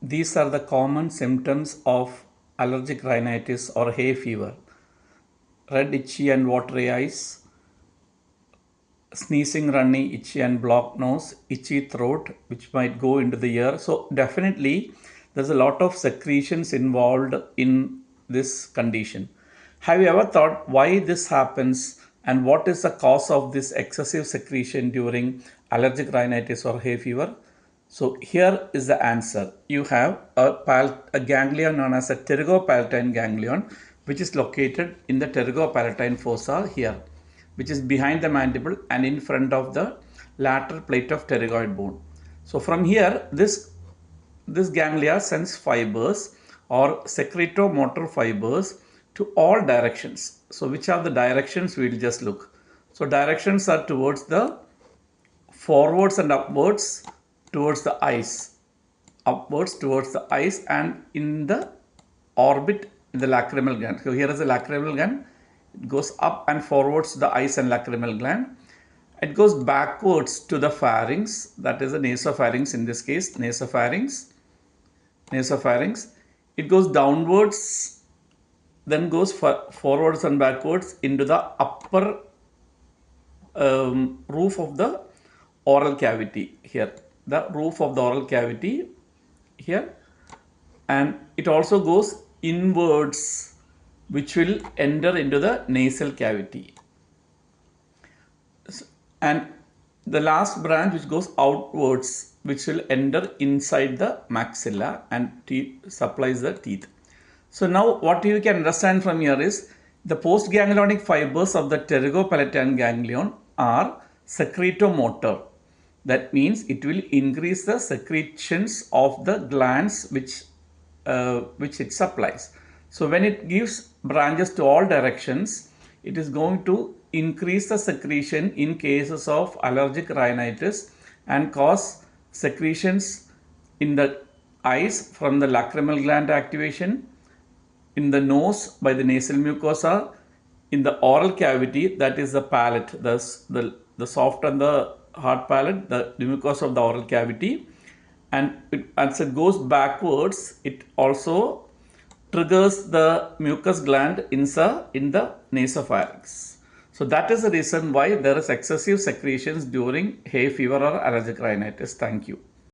These are the common symptoms of allergic rhinitis or hay fever. Red, itchy and watery eyes, sneezing, runny, itchy and blocked nose, itchy throat which might go into the ear. So definitely there's a lot of secretions involved in this condition. Have you ever thought why this happens and what is the cause of this excessive secretion during allergic rhinitis or hay fever? So here is the answer. You have a ganglion known as a pterygopalatine ganglion, which is located in the pterygopalatine fossa here, which is behind the mandible and in front of the lateral plate of pterygoid bone. So from here, this ganglia sends fibers or secretomotor fibers to all directions. So which are the directions? We'll just look. So directions are towards the forwards and upwards towards the eyes, upwards towards the eyes, and in the orbit in the lacrimal gland. So here is the lacrimal gland. It goes up and forwards to the eyes and lacrimal gland. It goes backwards to the pharynx, that is the nasopharynx in this case, nasopharynx. It goes downwards, then goes forwards and backwards into the upper roof of the oral cavity here, the roof of the oral cavity here, and it also goes inwards, which will enter into the nasal cavity, and the last branch which goes outwards, which will enter inside the maxilla and supplies the teeth. So now what you can understand from here is the postganglionic fibers of the pterygopalatine ganglion are secretomotor. That means it will increase the secretions of the glands which it supplies. So when it gives branches to all directions, it is going to increase the secretion in cases of allergic rhinitis and cause secretions in the eyes from the lacrimal gland activation, in the nose by the nasal mucosa, in the oral cavity, that is the palate, the soft and the hard palate, the mucosa of the oral cavity, and as it goes backwards, it also triggers the mucus gland in the nasopharynx. So that is the reason why there is excessive secretions during hay fever or allergic rhinitis. Thank you.